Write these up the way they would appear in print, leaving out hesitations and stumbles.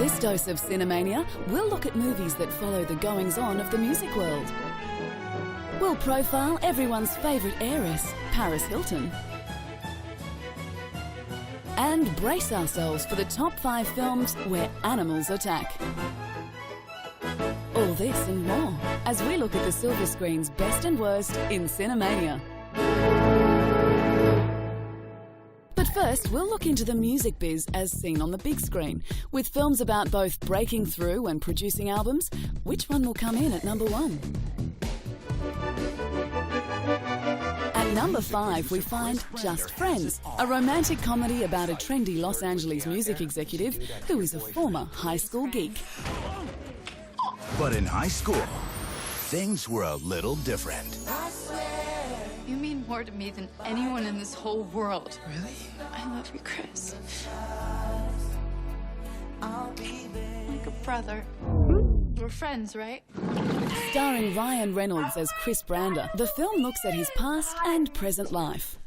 this dose of Cinemania, we'll look at movies that follow the goings-on of the music world. We'll profile everyone's favourite heiress, Paris Hilton. And brace ourselves for the top 5 films where animals attack. All this and more as we look at the silver screen's best and worst in Cinemania. But first, we'll look into the music biz as seen on the big screen. With films about both breaking through and producing albums, which one will come in at number 1? At number 5, we find Just Friends, a romantic comedy about a trendy Los Angeles music executive who is a former high school geek. But in high school, things were a little different. You mean more to me than anyone in this whole world. Really? I love you, Chris. Like a brother. We're friends, right? Starring Ryan Reynolds as Chris Brander, the film looks at his past and present life.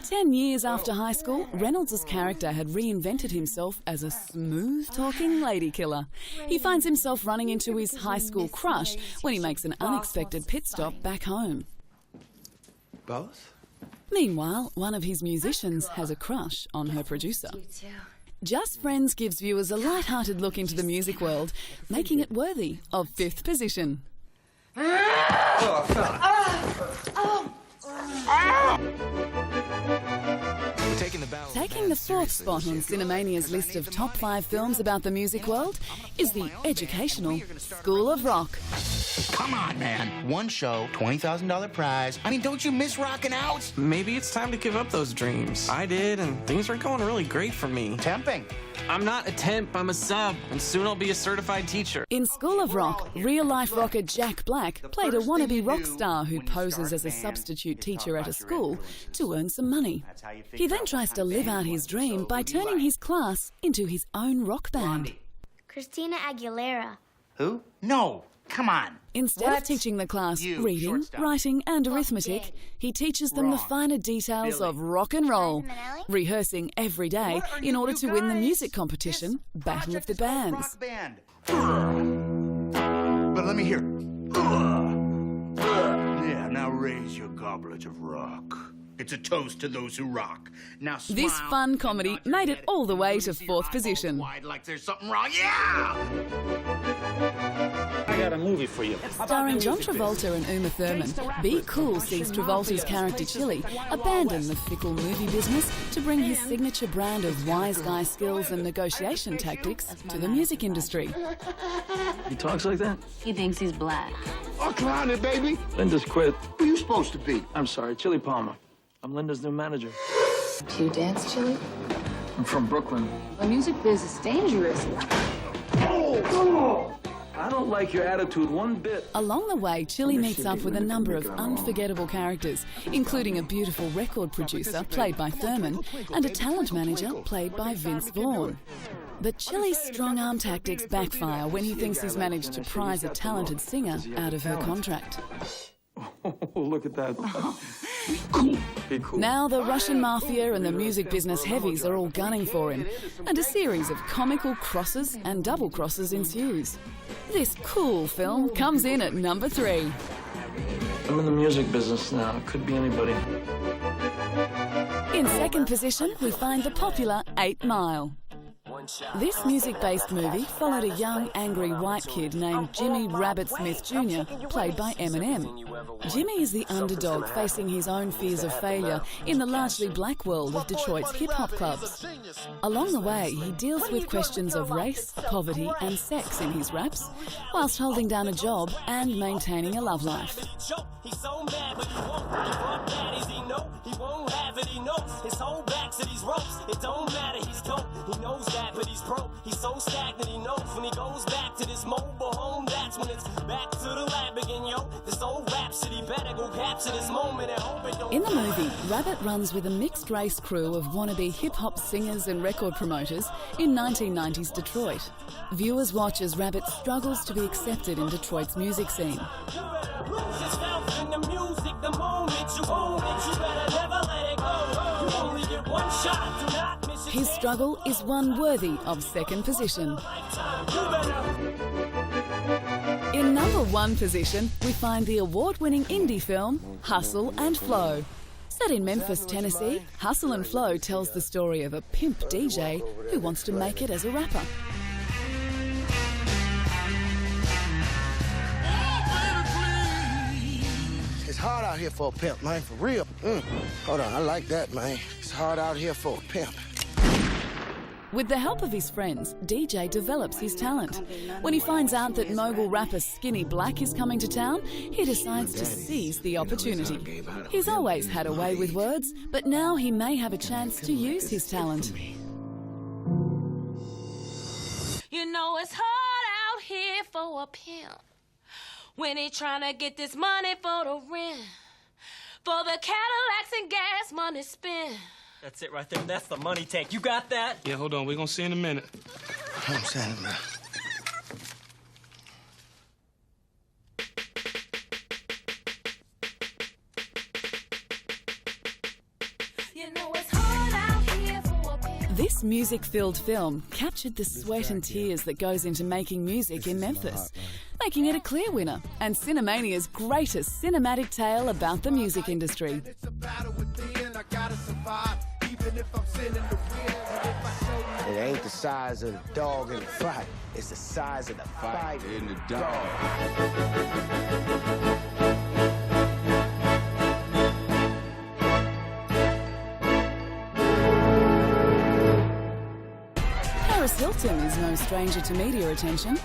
10 years after high school, Reynolds' character had reinvented himself as a smooth-talking lady killer. He finds himself running into his high school crush when he makes an unexpected pit stop back home. Both? Meanwhile, one of his musicians has a crush on her producer. Just Friends gives viewers a light-hearted look into the music world, making it worthy of 5th position. Taking the 4th spot on Cinemania's list of top 5 films about the music world is the educational School of Rock. Come on, man. One show, $20,000 prize. I mean, don't you miss rocking out? Maybe it's time to give up those dreams. I did, and things are going really great for me. Temping. I'm not a temp, I'm a sub, and soon I'll be a certified teacher. In School of Rock, real-life rocker Jack Black played a wannabe rock star who poses as a substitute teacher at a school to earn some money. He then tries to live out his dream by turning his class into his own rock band. Christina Aguilera. Who? No. Come on. Instead of teaching the class reading, writing and arithmetic, he teaches them the finer details of rock and roll, rehearsing every day in order to win the music competition, Battle of the Bands. But let me hear. Yeah, now raise your goblet of rock. It's a toast to those who rock. Now smile. This fun comedy made it all the way to 4th position. Wide like there's something wrong. Yeah! I got a movie for you. Starring John Travolta and Uma Thurman, Be Cool sees Travolta's character Chili abandon the fickle movie business to bring his signature brand of wise guy skills and negotiation tactics to the music industry. He talks like that? He thinks he's black. Oh, clown it, baby. Linda's quit. Who are you supposed to be? I'm sorry, Chili Palmer. I'm Linda's new manager. Do you dance, Chili? I'm from Brooklyn. The music biz is dangerous. I don't like your attitude one bit. Along the way, Chili meets up with a number of unforgettable characters, including a beautiful record producer, played by Thurman, and a talent manager, played by Vince Vaughn. But Chili's strong-arm tactics backfire when he thinks he's managed to prize a talented singer out of her contract. Oh, look at that. Cool. Be cool. Now the Russian mafia and the music business heavies are all gunning for him, and a series of comical crosses and double crosses ensues. This cool film comes in at number 3. I'm in the music business now. It could be anybody. In 2nd position, we find the popular 8 Mile. This music-based movie followed a young, angry white kid named Jimmy Rabbit Smith Jr., played by Eminem. Jimmy is the underdog facing his own fears of failure in the largely black world of Detroit's hip-hop clubs. Along the way, he deals with questions of race, poverty and sex in his raps, whilst holding down a job and maintaining a love life. He's so mad, but he won't. He know he won't have it. He knows his whole back to these ropes. It don't matter, he's dope. He knows that, but he's broke. He's so stagnant, he knows when he goes back to this mobile home. That's when it's back to the lab again, yo. This old rhapsody better go capture this moment and hope it don't. In the movie, Rabbit runs with a mixed-race crew of wannabe hip-hop singers and record promoters in 1990s Detroit. Viewers watch as Rabbit struggles to be accepted in Detroit's music scene. His struggle is one worthy of second position. In number 1 position, we find the award-winning indie film Hustle and Flow. Set in Memphis, Tennessee, Hustle and Flow tells the story of a pimp DJ who wants to make it as a rapper. It's hard out here for a pimp, man, for real. Hold on, I like that, man. It's hard out here for a pimp. With the help of his friends, DJ develops his talent. When he finds out that mogul rapper Skinny Black is coming to town, he decides to seize the opportunity. He's always had a way with words, but now he may have a chance to use his talent. You know it's hard out here for a pimp when he trying to get this money for the rent, for the Cadillacs and gas money spent. That's it right there. That's the money tank. You got that? Yeah, hold on. We're gonna see in a minute. I'm saying, man. You know it's hard out here for a pimp. This music-filled film captured the sweat and tears that goes into making music in Memphis, making it a clear winner and Cinemania's greatest cinematic tale about the music industry. It ain't the size of the dog in the fight. It's the size of the fight in the dog. Paris Hilton is no stranger to media attention.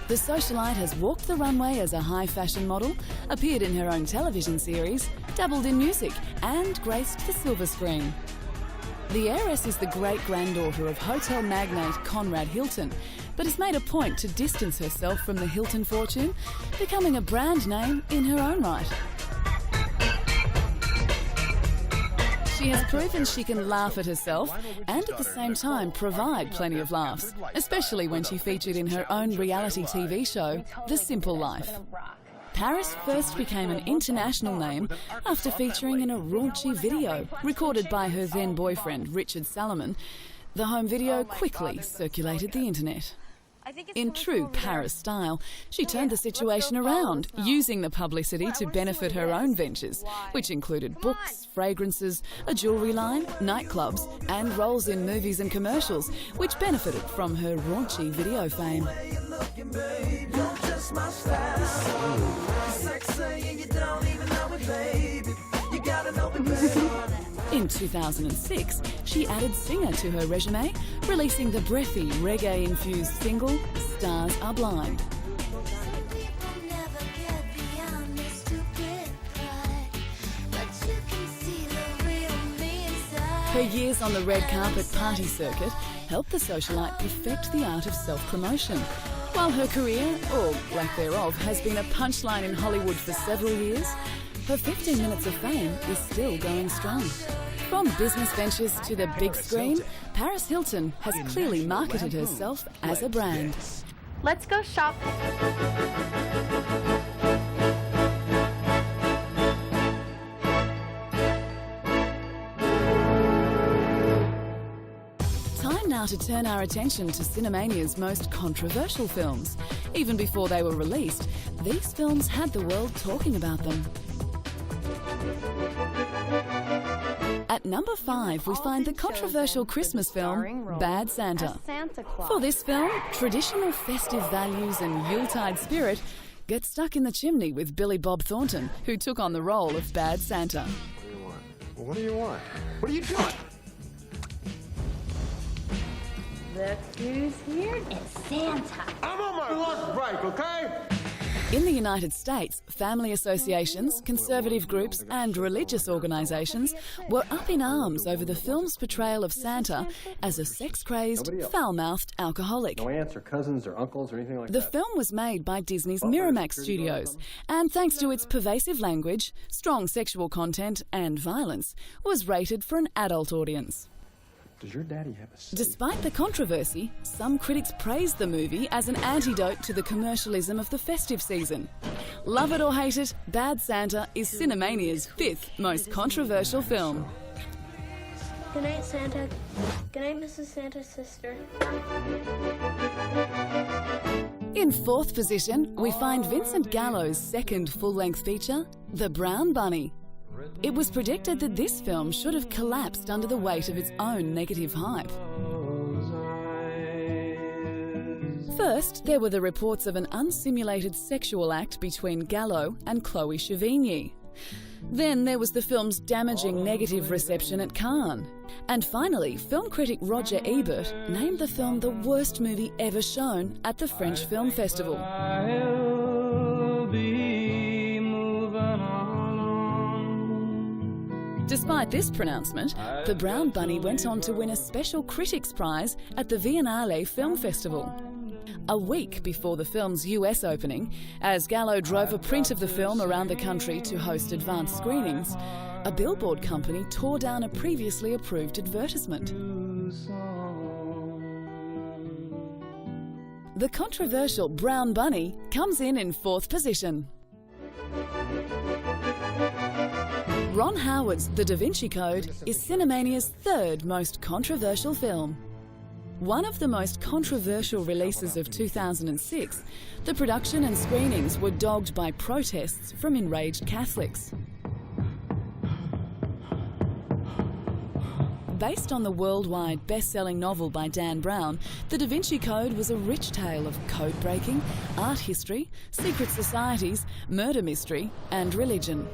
The socialite has walked the runway as a high-fashion model, appeared in her own television series, dabbled in music, and graced the silver screen. The heiress is the great-granddaughter of hotel magnate Conrad Hilton, but has made a point to distance herself from the Hilton fortune, becoming a brand name in her own right. She has proven she can laugh at herself and at the same time provide plenty of laughs, especially when she featured in her own reality TV show, The Simple Life. Paris first became an international name after featuring in a raunchy video recorded by her then-boyfriend Richard Salomon. The home video quickly circulated the internet. In true Paris style, she turned the situation around, using the publicity to benefit her own ventures, which included books, fragrances, a jewellery line, nightclubs, and roles in movies and commercials, which benefited from her raunchy video fame. In 2006, she added singer to her resume, releasing the breathy, reggae-infused single, Stars Are Blind. Her years on the red carpet party circuit helped the socialite perfect the art of self-promotion. While her career, or lack thereof, has been a punchline in Hollywood for several years, her 15 minutes of fame is still going strong. From business ventures to the big screen, Paris Hilton has clearly marketed herself as a brand. Let's go shop. Time now to turn our attention to Cinemania's most controversial films. Even before they were released, these films had the world talking about them. At number 5, we find the controversial Christmas film, Bad Santa. For this film, traditional festive values and Yuletide spirit get stuck in the chimney with Billy Bob Thornton, who took on the role of Bad Santa. What do you want? What are you doing? Look who's here. It's Santa. I'm on my lunch break, okay? In the United States, family associations, conservative groups and religious organisations were up in arms over the film's portrayal of Santa as a sex-crazed, foul-mouthed alcoholic. No aunts or cousins or uncles or anything like that. The film was made by Disney's Miramax Studios, and thanks to its pervasive language, strong sexual content and violence, was rated for an adult audience. Does your daddy have a safe? Despite the controversy, some critics praised the movie as an antidote to the commercialism of the festive season. Love it or hate it, Bad Santa is Cinemania's 5th most controversial film. Good night, Santa. Good night, Mrs. Santa's sister. In fourth position, we find Vincent Gallo's second full-length feature, The Brown Bunny. It was predicted that this film should have collapsed under the weight of its own negative hype. First, there were the reports of an unsimulated sexual act between Gallo and Chloe Sevigny. Then there was the film's damaging negative reception at Cannes. And finally, film critic Roger Ebert named the film the worst movie ever shown at the French Film Festival. Despite this pronouncement, The Brown Bunny went on to win a special critics' prize at the Biennale Film Festival. A week before the film's US opening, as Gallo drove a print of the film around the country to host advanced screenings, a billboard company tore down a previously approved advertisement. The controversial Brown Bunny comes in fourth position. Ron Howard's The Da Vinci Code is Cinemania's third most controversial film. One of the most controversial releases of 2006, the production and screenings were dogged by protests from enraged Catholics. Based on the worldwide best-selling novel by Dan Brown, The Da Vinci Code was a rich tale of code-breaking, art history, secret societies, murder mystery, and religion.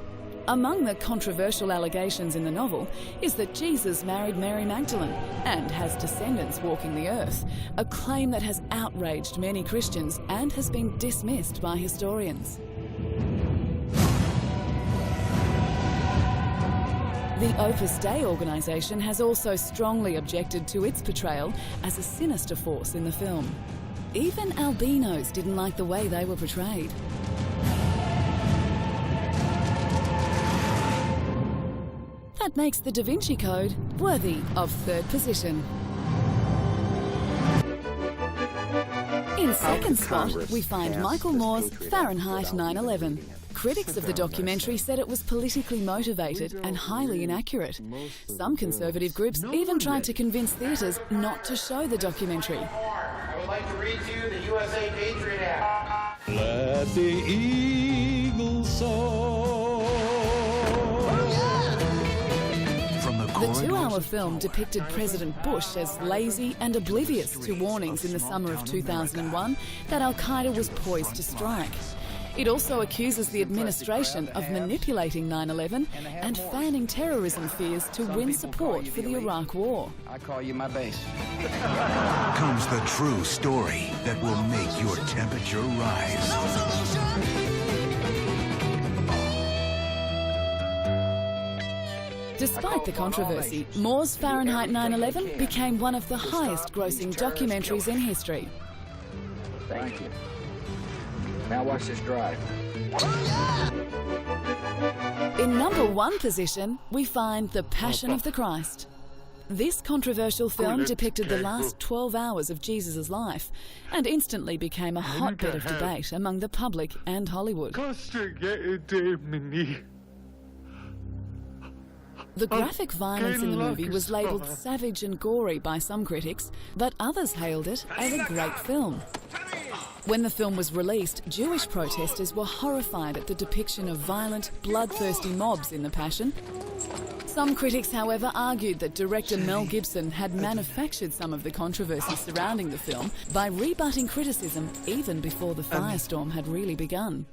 Among the controversial allegations in the novel is that Jesus married Mary Magdalene and has descendants walking the earth, a claim that has outraged many Christians and has been dismissed by historians. The Opus Dei organisation has also strongly objected to its portrayal as a sinister force in the film. Even albinos didn't like the way they were portrayed. That makes The Da Vinci Code worthy of third position. In second spot, we find Michael Moore's Fahrenheit 9/11. Critics of the documentary said it was politically motivated and highly inaccurate. Some conservative groups even tried to convince theatres not to show the documentary. I would like to read to you the USA Patriot Act. Let the eagles soar. The 2-hour film depicted President Bush as lazy and oblivious to warnings in the summer of 2001 that Al-Qaeda was poised to strike. It also accuses the administration of manipulating 9/11 and fanning terrorism fears to win support for the Iraq War. I call you my base. Comes the true story that will make your temperature rise. Despite the controversy, Moore's Fahrenheit 9/11 became one of the highest-grossing documentaries in history. Thank you. Now watch this drive. In number one position, we find The Passion of the Christ. This controversial film depicted the last 12 hours of Jesus' life and instantly became a hotbed of debate among the public and Hollywood. The graphic violence in the movie was labelled savage and gory by some critics, but others hailed it as a great film. When the film was released, Jewish protesters were horrified at the depiction of violent, bloodthirsty mobs in The Passion. Some critics, however, argued that director Mel Gibson had manufactured some of the controversy surrounding the film by rebutting criticism even before the firestorm had really begun.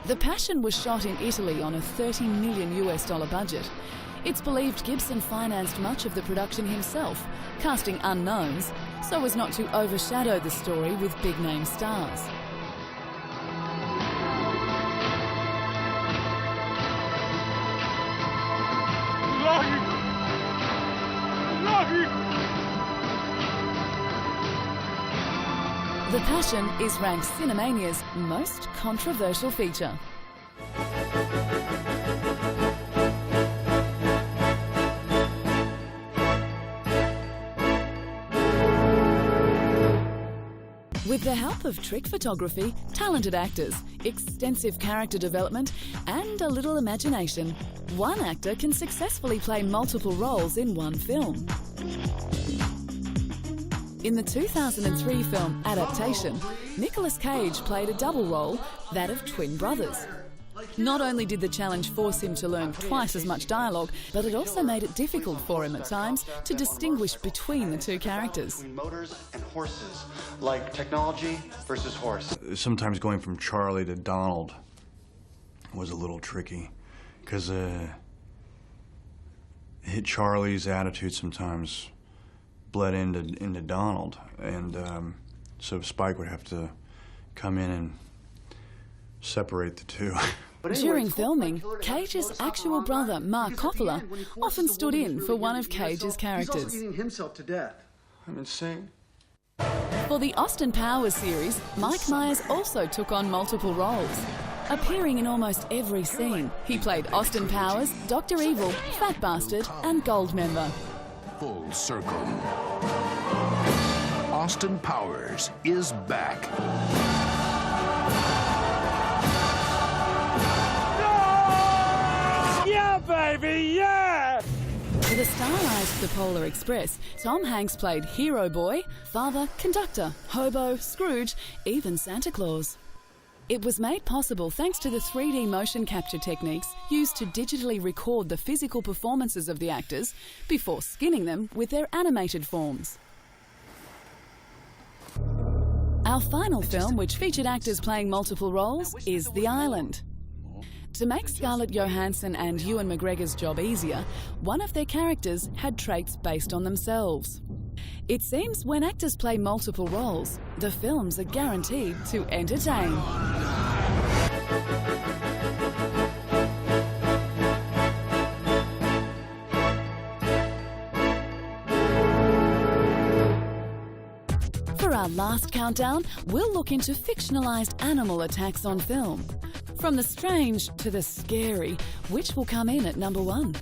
The Passion was shot in Italy on a $30 million budget. It's believed Gibson financed much of the production himself, casting unknowns, so as not to overshadow the story with big-name stars. The Passion is ranked Cinemania's most controversial feature. With the help of trick photography, talented actors, extensive character development, and a little imagination, one actor can successfully play multiple roles in one film. In the 2003 film Adaptation, Nicolas Cage played a double role, that of twin brothers. Not only did the challenge force him to learn twice as much dialogue, but it also made it difficult for him at times to distinguish between the two characters. Motors and horses, like technology versus horse. Sometimes going from Charlie to Donald was a little tricky, because Charlie's attitude sometimes bled into Donald, and so Spike would have to come in and separate the two. During filming, Cage's actual brother, Mark Coppola, often stood in for one of Cage's characters. He's also eating himself to death. I'm insane. For the Austin Powers series, Mike Myers also took on multiple roles. Appearing in almost every scene, he played Austin Powers, Dr. Evil, Fat Bastard, and Goldmember. Full circle. Austin Powers is back. Yeah, baby, yeah! For the stylized The Polar Express, Tom Hanks played Hero Boy, Father, Conductor, Hobo, Scrooge, even Santa Claus. It was made possible thanks to the 3D motion capture techniques used to digitally record the physical performances of the actors before skinning them with their animated forms. Our final film, which featured actors playing multiple roles, is The Island. To make Scarlett Johansson and Ewan McGregor's job easier, one of their characters had traits based on themselves. It seems when actors play multiple roles, the films are guaranteed to entertain. For our last countdown, we'll look into fictionalised animal attacks on film. From the strange to the scary, which will come in at number 1?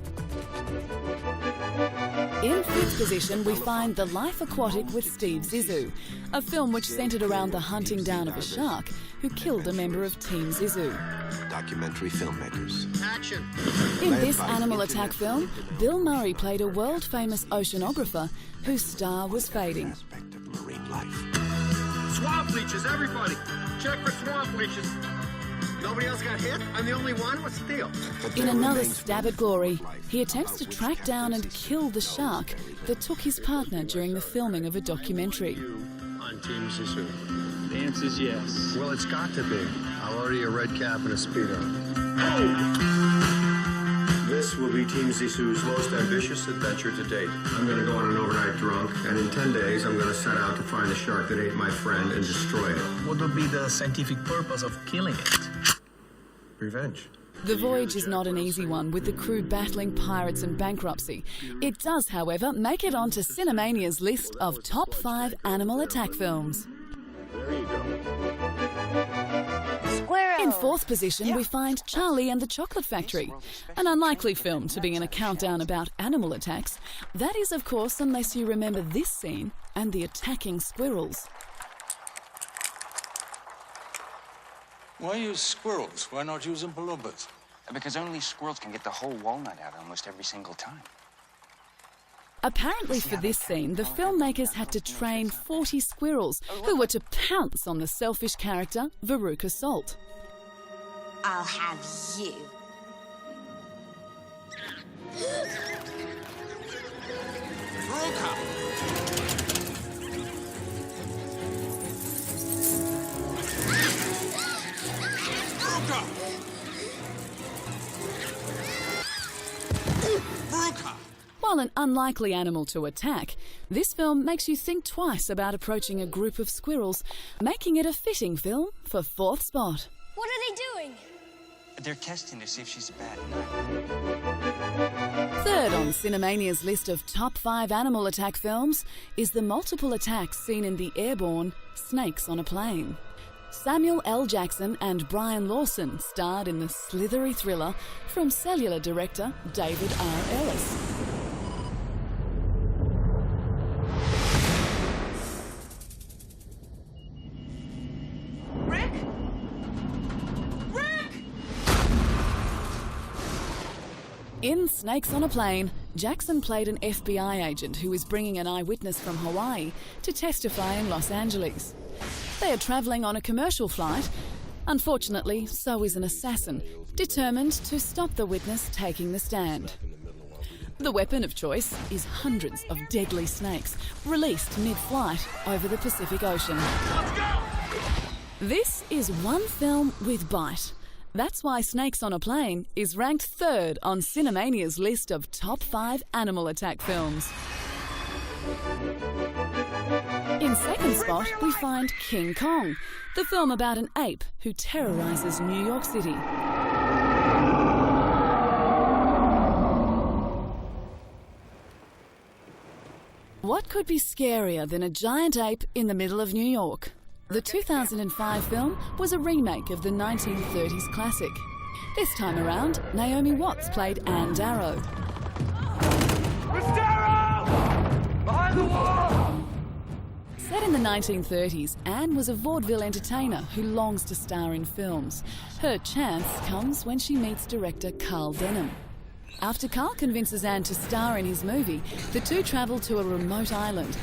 In 5th position, we find The Life Aquatic with Steve Zissou, a film which centred around the hunting down of a shark who killed a member of Team Zissou. Documentary filmmakers. Action! In this animal attack film, Bill Murray played a world-famous oceanographer whose star was fading. Marine life. Swamp leeches, everybody! Check for swamp leeches. Nobody else got hit? I'm the only one? What's the deal? In another stab at glory, he attempts to track down and kill the shark that took his partner during the filming of a documentary. On Team Zissou. The answer is yes. Well, it's got to be. I'm already a red cap and a Speedo. This will be Team Zissou's most ambitious adventure to date. I'm going to go on an overnight drunk, and in 10 days, I'm going to set out to find the shark that ate my friend and destroy it. What would be the scientific purpose of killing it? Revenge. The voyage is not an easy one, with the crew battling pirates and bankruptcy. It does, however, make it onto Cinemania's list of top 5 animal attack films. There you go. In 4th position, we find Charlie and the Chocolate Factory, an unlikely film to be in a countdown about animal attacks. That is, of course, unless you remember this scene and the attacking squirrels. Why use squirrels? Why not use impalumpas? Because only squirrels can get the whole walnut out almost every single time. Apparently for this scene, the filmmakers had to train 40 squirrels who were to pounce on the selfish character, Veruca Salt. I'll have you. Veruca! While an unlikely animal to attack, this film makes you think twice about approaching a group of squirrels, making it a fitting film for 4th spot. What are they doing? They're testing to see if she's a bad nut. 3rd on Cinemania's list of top 5 animal attack films is the multiple attacks seen in The Airborne, Snakes on a Plane. Samuel L. Jackson and Brian Lawson starred in the slithery thriller from cellular director David R. Ellis. In Snakes on a Plane, Jackson played an FBI agent who is bringing an eyewitness from Hawaii to testify in Los Angeles. They are travelling on a commercial flight. Unfortunately, so is an assassin, determined to stop the witness taking the stand. The weapon of choice is hundreds of deadly snakes released mid-flight over the Pacific Ocean. Let's go! This is one film with bite. That's why Snakes on a Plane is ranked 3rd on Cinemania's list of top 5 animal attack films. In second spot, we find King Kong, the film about an ape who terrorizes New York City. What could be scarier than a giant ape in the middle of New York? The 2005 film was a remake of the 1930s classic. This time around, Naomi Watts played Anne Darrow. Miss Darrow! Behind the wall! Set in the 1930s, Anne was a vaudeville entertainer who longs to star in films. Her chance comes when she meets director Carl Denham. After Carl convinces Anne to star in his movie, the two travel to a remote island.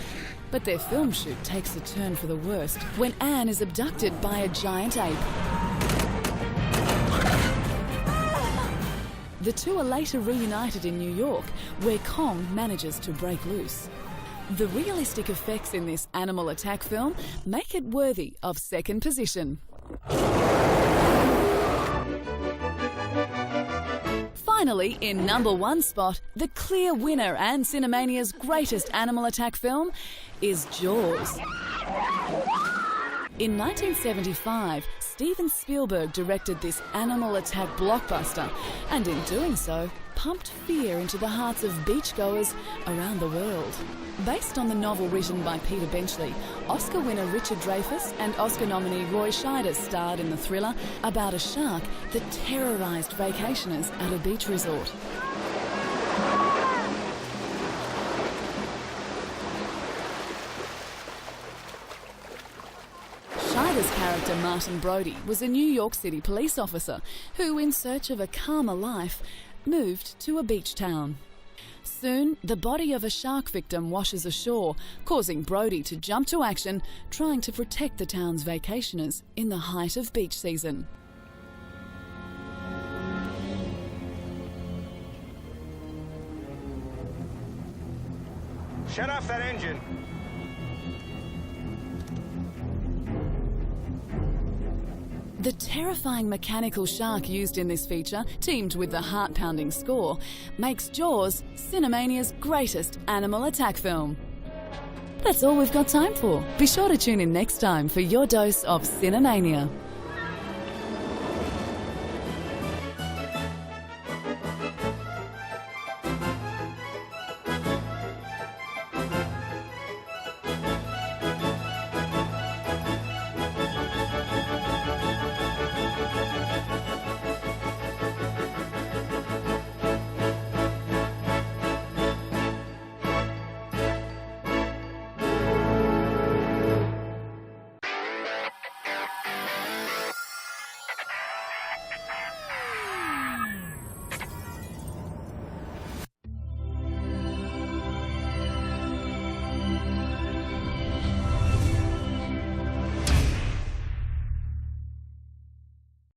But their film shoot takes a turn for the worst when Anne is abducted by a giant ape. The two are later reunited in New York, where Kong manages to break loose. The realistic effects in this animal attack film make it worthy of second position. Finally, in number 1 spot, the clear winner and Cinemania's greatest animal attack film is Jaws. In 1975, Steven Spielberg directed this animal attack blockbuster, and in doing so, pumped fear into the hearts of beachgoers around the world. Based on the novel written by Peter Benchley, Oscar winner Richard Dreyfuss and Oscar nominee Roy Scheider starred in the thriller about a shark that terrorised vacationers at a beach resort. Scheider's character Martin Brody was a New York City police officer who, in search of a calmer life, moved to a beach town. Soon, the body of a shark victim washes ashore, causing Brody to jump to action, trying to protect the town's vacationers in the height of beach season. Shut off that engine. The terrifying mechanical shark used in this feature, teamed with the heart-pounding score, makes Jaws Cinemania's greatest animal attack film. That's all we've got time for. Be sure to tune in next time for your dose of Cinemania.